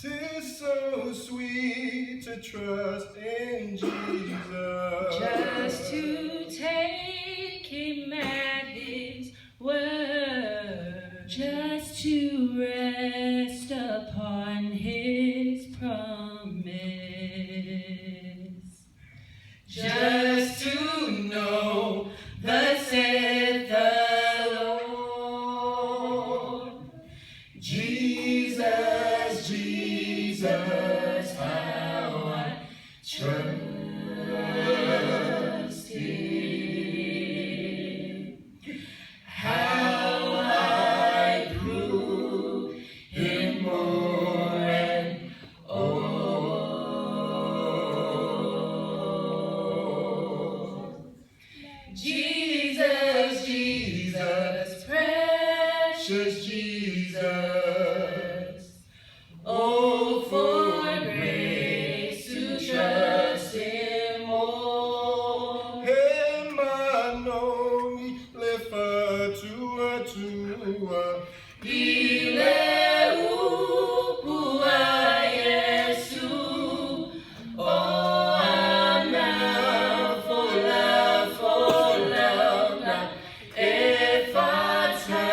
'Tis so sweet to trust in Jesus, just to take him at his word, just to rest upon his promise, just to know thus saith the Lord. Jesus, Jesus, how I trust him, how I prove him more and oh. Jesus, Jesus, precious Jesus, oh, for grace to trust him more. Him I lefa tua, Ile upua Yesu, oh, amna fola, efata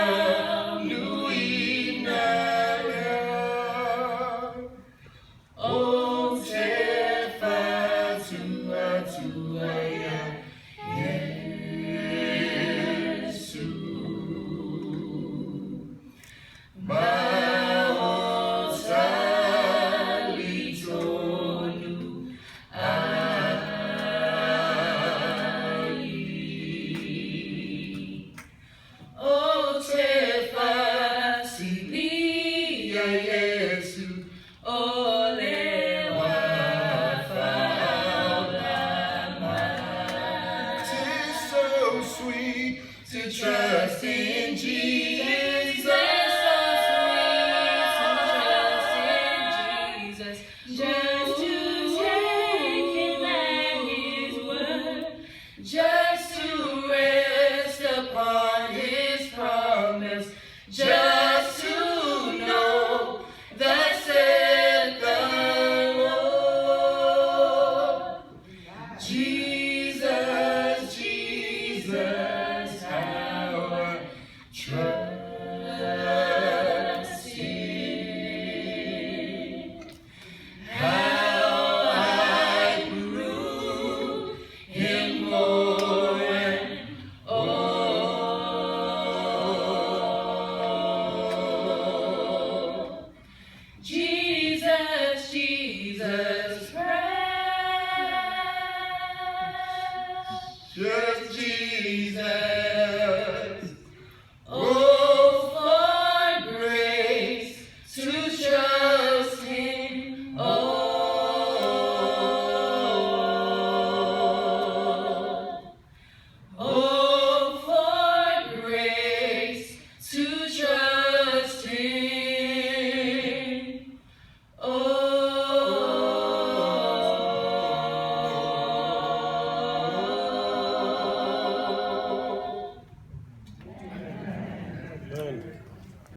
nuinale, oh, tefa tua ya Yesu. Oh, te facilita,